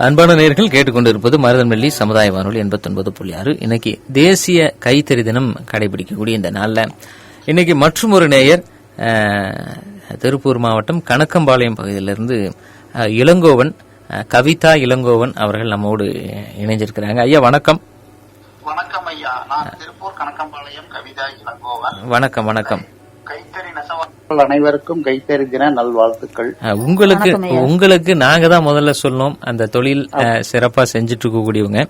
அன்பான நேயர்கள் கேட்டுக்கொண்டிருப்பது மருதன்வெள்ளி சமுதாய வானொலி 89.6. இன்னைக்கு தேசிய கைத்தறி தினம் கடைபிடிக்கக்கூடிய இந்த நாள்ல இன்னைக்கு மற்றும் ஒரு நேயர் திருப்பூர் மாவட்டம் கணக்கம்பாளையம் பகுதியிலிருந்து இளங்கோவன், கவிதா இளங்கோவன் அவர்கள் நம்மோடு இணைஞ்சிருக்கிறாங்க. ஐயா வணக்கம். வணக்கம் ஐயா, நான் திருப்பூர் கணக்கம்பாளையம் கவிதா இளங்கோவன். வணக்கம் வணக்கம். கைத்தறி நெசவாளர்கள் அனைவருக்கும் கைத்தறி தின நல்வாழ்த்துக்கள். உங்களுக்கு நாங்க தான் முதல்ல சொல்லணும், அந்த தொழில் சிறப்பா செஞ்சுட்டு இருக்கக்கூடியவங்க.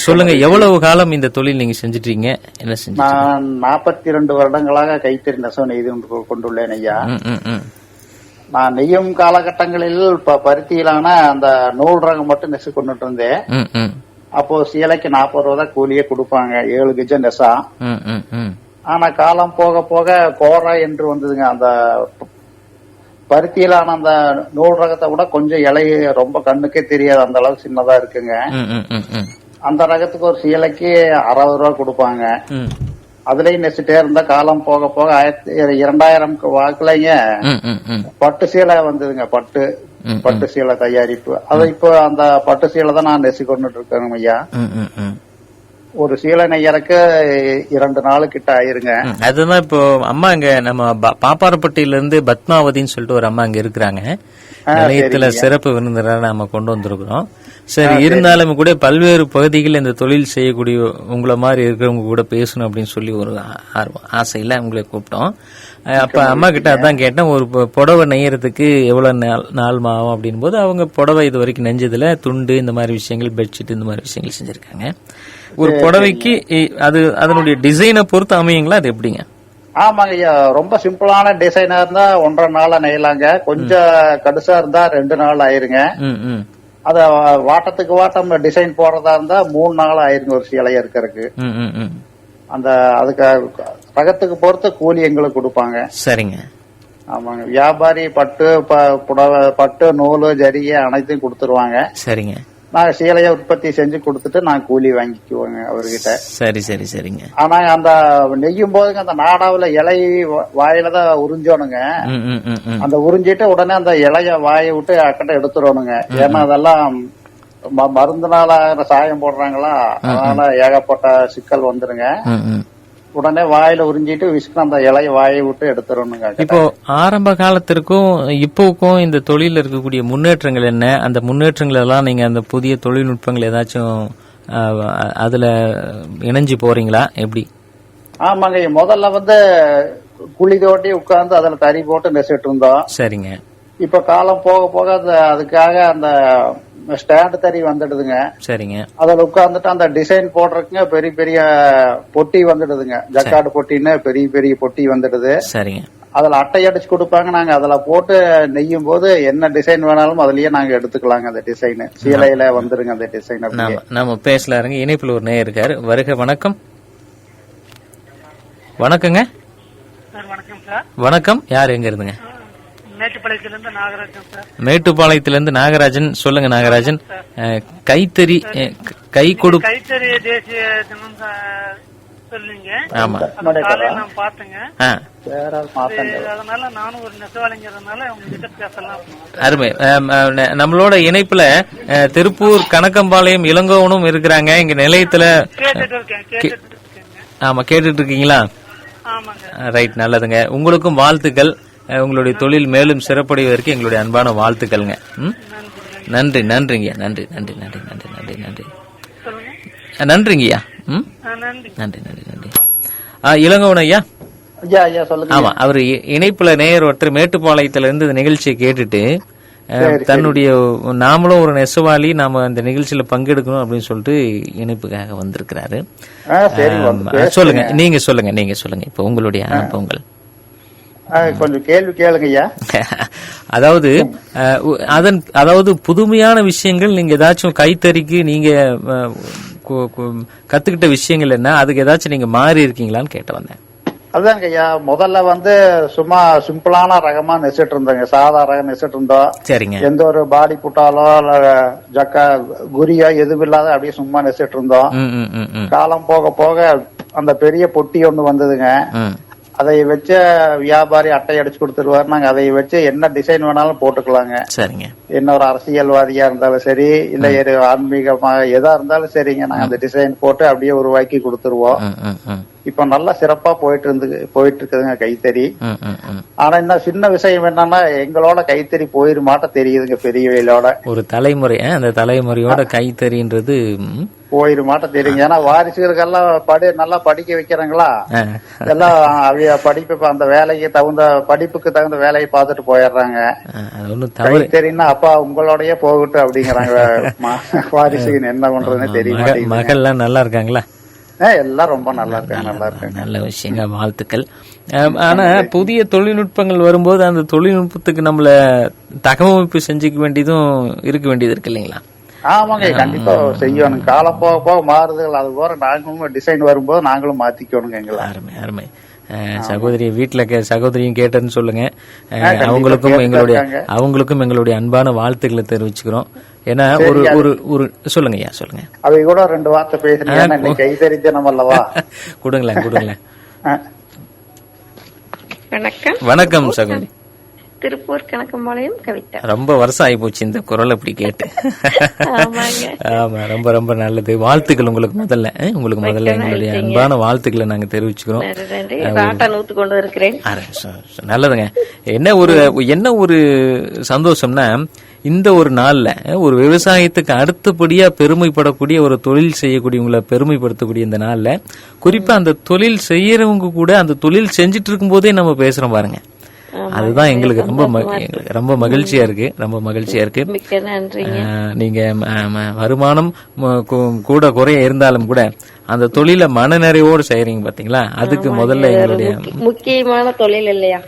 சொல்லுங்க, எவ்வளவு காலம் இந்த தொழில் நீங்க செஞ்சுட்டீங்க? என்ன செஞ்சு? நான் 42 வருடங்களாக கைத்தறி நெசவு நெய்து கொண்டுள்ளேன் ஐயா. நான் நெய்யும் காலகட்டங்களில் பருத்தியிலான அந்த நூல் ரகம் மட்டும் நெசு கொண்டுட்டு இருந்தேன். அப்போ சீலைக்கு 40 ரூபா தான் கூலியே கொடுப்பாங்க, 7 கஜம் நெசா. ஆனா காலம் போக போக கோரா என்று வந்ததுங்க. அந்த பருத்தியிலான அந்த நூல் ரகத்தை விட கொஞ்சம் இலை ரொம்ப கண்ணுக்கே தெரியாது, அந்த அளவுக்கு சின்னதா இருக்குங்க. அந்த ரகத்துக்கு ஒரு சீலைக்கு 60 ரூபா கொடுப்பாங்க. அதுலயும் நெசிட்டே இருந்தா காலம் போக போக 2000 வாக்குலங்க பட்டு சீலை வந்ததுங்க. பட்டு சீலை தயாரிப்பு. அது இப்போ அந்த பட்டு சீலை தான் நான் நெசி கொண்டுட்டு இருக்கேன் ஐயா. ஒரு சீலை நெய்யறக்கு 2 நாள் கிட்ட ஆயிருங்க. அதுதான் இப்போ அம்மா இங்க நம்ம பாப்பாரப்பட்டியில இருந்து பத்மாவதின்னு சொல்லிட்டு ஒரு அம்மா இங்க இருக்கிறாங்க. நிலையத்துல சிறப்பு விருந்தினராக நாம கொண்டு வந்திருக்கிறோம். சரி, இருந்தாலும் கூட பல்வேறு பகுதிகளில் இந்த தொழில் செய்யக்கூடிய உங்களை மாதிரி இருக்கிறவங்க கூட பேசணும் அப்படின்னு சொல்லி ஒரு ஆசையில உங்களை கூப்பிட்டோம். அப்ப அம்மா கிட்ட அதான் கேட்டேன், ஒரு புடவை நெய்யறதுக்கு எவ்வளவு நாள் ஆகும் அப்படின் போது அவங்க புடவை இது வரைக்கும் நெஞ்சதுல துண்டு இந்த மாதிரி விஷயங்கள், பெட்ஷீட் இந்த மாதிரி விஷயங்கள் செஞ்சிருக்காங்க. ஒரு புடவைக்கு அது அதனுடைய டிசைனை பொறுத்து அமையுங்களா, அது எப்படிங்க? ஆமாங்க ஐயா, ரொம்ப சிம்பிளான டிசைனா இருந்தா 1.5 நாள் நெய்யலாங்க. கொஞ்சம் கடுசா இருந்தா 2 நாள் ஆயிருங்க. அத வாட்டத்துக்கு வாட்டம் டிசைன் போடுறதா இருந்தா 3 நாள் ஆயிருங்க ஒரு சீலையா இருக்கிறதுக்கு. அந்த அதுக்கு ரகத்துக்கு பொறுத்து கூலி எங்களுக்கு கொடுப்பாங்க. சரிங்க. ஆமாங்க, வியாபாரி பட்டு புடவை, பட்டு நூலு ஜரிகை அனைத்தையும் கொடுத்துருவாங்க. சரிங்க. நான் சீலைய உற்பத்தி செஞ்சு கொடுத்துட்டு நான் கூலி வாங்கிக்குவேங்க அவர்கிட்ட. சரி சரி சரிங்க. ஆனா அந்த நெய்யும் போதுங்க அந்த நாடாவில இலை வாயில தான் உறிஞ்சோணுங்க. அந்த உறிஞ்சிட்டு உடனே அந்த இலைய வாயை விட்டு அக்கட்ட எடுத்துடணுங்க. ஏன்னா அதெல்லாம் மருந்துனால சாயம் போடுறாங்களா, அதனால ஏகப்பட்ட சிக்கல் வந்துருங்க. உடனே வாயில உறிஞ்சிட்டு விஸ்கு அந்த இலைய வாயை விட்டு எடுத்துடணுங்க. இப்போ ஆரம்ப காலத்திற்கும் இப்போக்கும் இந்த தொழில இருக்கக்கூடிய முன்னேற்றங்கள் என்ன? அந்த முன்னேற்றங்கள் எல்லாம் நீங்க அந்த புதிய தொழில்நுட்பங்கள் ஏதாச்சும் அதுல இணைஞ்சு போறீங்களா, எப்படி? ஆமாங்க, முதல்ல குழி தோட்டி உட்கார்ந்து அதுல தறி போட்டு நெசிட்டு இருந்தோம். சரிங்க. இப்ப காலம் போக போக அதுக்காக அந்த ஸ்டாண்ட் தறி வந்துடுதுங்க. சரிங்க. அதுல உட்கார்ந்துட்டு அந்த டிசைன் போடுறதுக்குங்க பெரிய பெரிய பொட்டி வந்துடுதுங்க. ஜக்காடு பொட்டின்னு பெரிய பெரிய பொட்டி வந்துடுது. சரிங்க. அதுல அட்டை அடிச்சு கொடுப்பாங்க. நாங்க அதுல போட்டு நெய்யும் போது என்ன டிசைன் வேணாலும் அதுலயே நாங்க எடுத்துக்கலாங்க. அந்த டிசைன் சீலையில வந்துருங்க அந்த டிசைன். நம்ம பேசலாருங்க. இணைப்புல ஒரு நேயர் இருக்காரு. வருக. வணக்கம். வணக்கங்க. வணக்கம். யார் எங்க இருந்துங்க? மேட்டுப்பாளையத்திலிருந்து நாகராஜன். சொல்லுங்க நாகராஜன். கைத்தறி கை கொடு கைத்தறி தேசிய தினம் சொல்லுங்க. ஆமா, நான் பாத்துங்க. அதனால நானும் ஒரு நெசவாளிங்கிறதுனால உங்ககிட்ட பேசலாம். அருமை. நம்மளோட இணைப்புல திருப்பூர் கணக்கம்பாளையம் இளங்கோவனும் இருக்கிறாங்க இங்க நிலையத்துல. ஆமா, கேட்டுட்டு இருக்கீங்களா? ரைட், நல்லதுங்க. உங்களுக்கும் வாழ்த்துக்கள். உங்களுடைய தொழில் மேலும் சிறப்படைவதற்கு எங்களுடைய அன்பான வாழ்த்துக்கள்ங்க. நன்றி. நன்றிங்கய்யா. நன்றி நன்றி நன்றி நன்றி நன்றி நன்றி நன்றிங்கய்யா. நன்றி நன்றி நன்றி. இளங்கோவன் ஐயா. ஆமா, அவரு இணைப்புல நேயர் ஒருத்தர் மேட்டுப்பாளையத்துல இருந்து இந்த நிகழ்ச்சியை கேட்டுட்டு தன்னுடைய நாமளும் ஒரு நெசவாளி, நாம இந்த நிகழ்ச்சியில பங்கெடுக்கணும் அப்படின்னு சொல்லிட்டு இணைப்புக்காக வந்திருக்கிறாரு. சொல்லுங்க, நீங்க சொல்லுங்க இப்ப உங்களுடைய அனுபவங்கள். கொஞ்சம் கேள்வி கேளுங்க ஐயா. அதாவது புதுமையான விஷயங்கள் நீங்க ஏதாச்சும் கைத்தறிக்கு நீங்க கத்துக்கிட்ட விஷயங்கள் என்ன, அதுக்கு ஏதாச்சும் நீங்க மாறி இருக்கீங்களான்னு கேட்ட வந்தேன். அதாங்க ஐயா, முதல்ல சும்மா சிம்பிளான ரகமா நெசிட்டு இருந்தோங்க. சாதா ரகம் நெசிட்டு இருந்தோம். சரிங்க. எந்த ஒரு பாடி புட்டாலோ ஜக்கா குறியோ எதுவும் இல்லாத அப்படியே சும்மா நெசிட்டு இருந்தோம். காலம் போக போக அந்த பெரிய பொட்டி ஒண்ணு வந்ததுங்க. அதை வச்சு வியாபாரி அட்டை அடிச்சு கொடுத்துருவாரு. நாங்க அதை வச்சு என்ன டிசைன் வேணாலும் போட்டுக்கலாங்க. சரிங்க. என்ன ஒரு அரசியல்வாதியா இருந்தாலும் சரி, இல்ல ஒரு ஆன்மீகமா எதா இருந்தாலும் சரிங்க, நாங்க அந்த டிசைன் போட்டு அப்படியே உருவாக்கி கொடுத்துருவோம். இப்ப நல்லா சிறப்பா போயிட்டு இருக்குதுங்க கைத்தறி. ஆனா என்ன சின்ன விஷயம் என்னன்னா, எங்களோட கைத்தறி போயிரு மாட்ட தெரியுதுங்க பெரிய வேலோட. ஒரு தலைமுறை, அந்த தலைமுறையோட கைத்தறின்றது போயிரு மாட்ட தெரியுங்க. ஏன்னா வாரிசுகளுக்கெல்லாம் நல்லா படிக்க வைக்கிறாங்களா, எல்லாம் படிப்பு அந்த வேலைக்கு தகுந்த படிப்புக்கு தகுந்த வேலையை பார்த்துட்டு போயிடுறாங்க. கைத்தறின்னா அப்பா உங்களோடய போகட்டும் அப்படிங்கிறாங்க. வாரிசுக்கு என்ன பண்றதுன்னு தெரிய மாட்டேங்குது. மகள்லாம் நல்லா இருக்காங்களா? எல்லாம் ரொம்ப நல்லா இருக்காங்க. நல்ல விஷயங்க, வாழ்த்துக்கள். ஆனா புதிய தொழில்நுட்பங்கள் வரும்போது அந்த தொழில்நுட்பத்துக்கு நம்மள தகவமைப்பு செஞ்சுக்க வேண்டியதும் இருக்க வேண்டியது இருக்கு இல்லைங்களா? ஆமாங்க, கண்டிப்பா செய்யணும். காலம் போக போக மாறுதல், அது போற நாங்களும் டிசைன் வரும்போது நாங்களும் மாத்திக்கணுங்க. எங்களை அருமை அருமை. சகோதரி வீட்டுல சகோதரியும் கேட்டேன்னு சொல்லுங்க. அவங்களுக்கும் எங்களுடைய அன்பான வாழ்த்துக்களை தெரிவிச்சுக்கிறோம். ஏன்னா ஒரு சொல்லுங்க ஐயா, சொல்லுங்க. அவை கூட 2 வார்த்தை பேசுறீங்க. கைத்தறி தினம் அல்லவா? கொடுங்களேன். வணக்கம். வணக்கம் சகோதரி. திருப்பூர் கணக்கம்பாளையம் கவிதா. ரொம்ப வருஷம் ஆகி போச்சு இந்த குரல் அப்படி கேட்டு. ஆமா, ரொம்ப ரொம்ப நல்லது. வாழ்த்துக்கள் உங்களுக்கு முதல்ல எங்களுடைய அன்பான வாழ்த்துக்களை நாங்க தெரிவிச்சுக்கிறோம். நல்லதுங்க. என்ன ஒரு சந்தோஷம்னா, இந்த ஒரு நாள்ல ஒரு விவசாயத்துக்கு அடுத்தபடியா பெருமைப்படக்கூடிய ஒரு தொழில் செய்யக்கூடியவங்களை பெருமைப்படுத்தக்கூடிய இந்த நாள்ல, குறிப்பா அந்த தொழில் செய்யறவங்க கூட அந்த தொழில் செஞ்சுட்டு இருக்கும் போதே நம்ம பேசுறோம் பாருங்க. அதுதான் எங்களுக்கு ரொம்ப மகிழ்ச்சியா இருக்கு. நீங்க வருமானம் கூட குறைய இருந்தாலும் கூட அந்த தொழில மனநிறைவோடு செய்யறீங்க பாத்தீங்களா? அதுக்கு முதல்ல எங்களுடைய முக்கியமான தொழில் இல்லையா?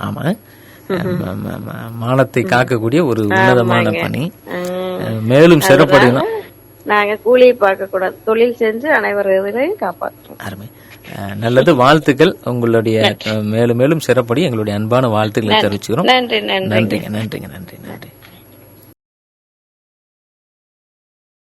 ஆமா, மானத்தை காக்கக்கூடிய ஒரு உன்னதமான பணி. மேலும் சிறப்படையணும். நாங்க கூலியை பார்க்க கூடாது, தொழில் செஞ்சு அனைவரையும் காப்பாற்றுறோம். அருமை, நல்லது. வாழ்த்துக்கள். உங்களுடைய மேலும் மேலும் சிறப்படி எங்களுடைய அன்பான வாழ்த்துக்களை தெரிவிச்சுக்கிறோம். நன்றி. நன்றி.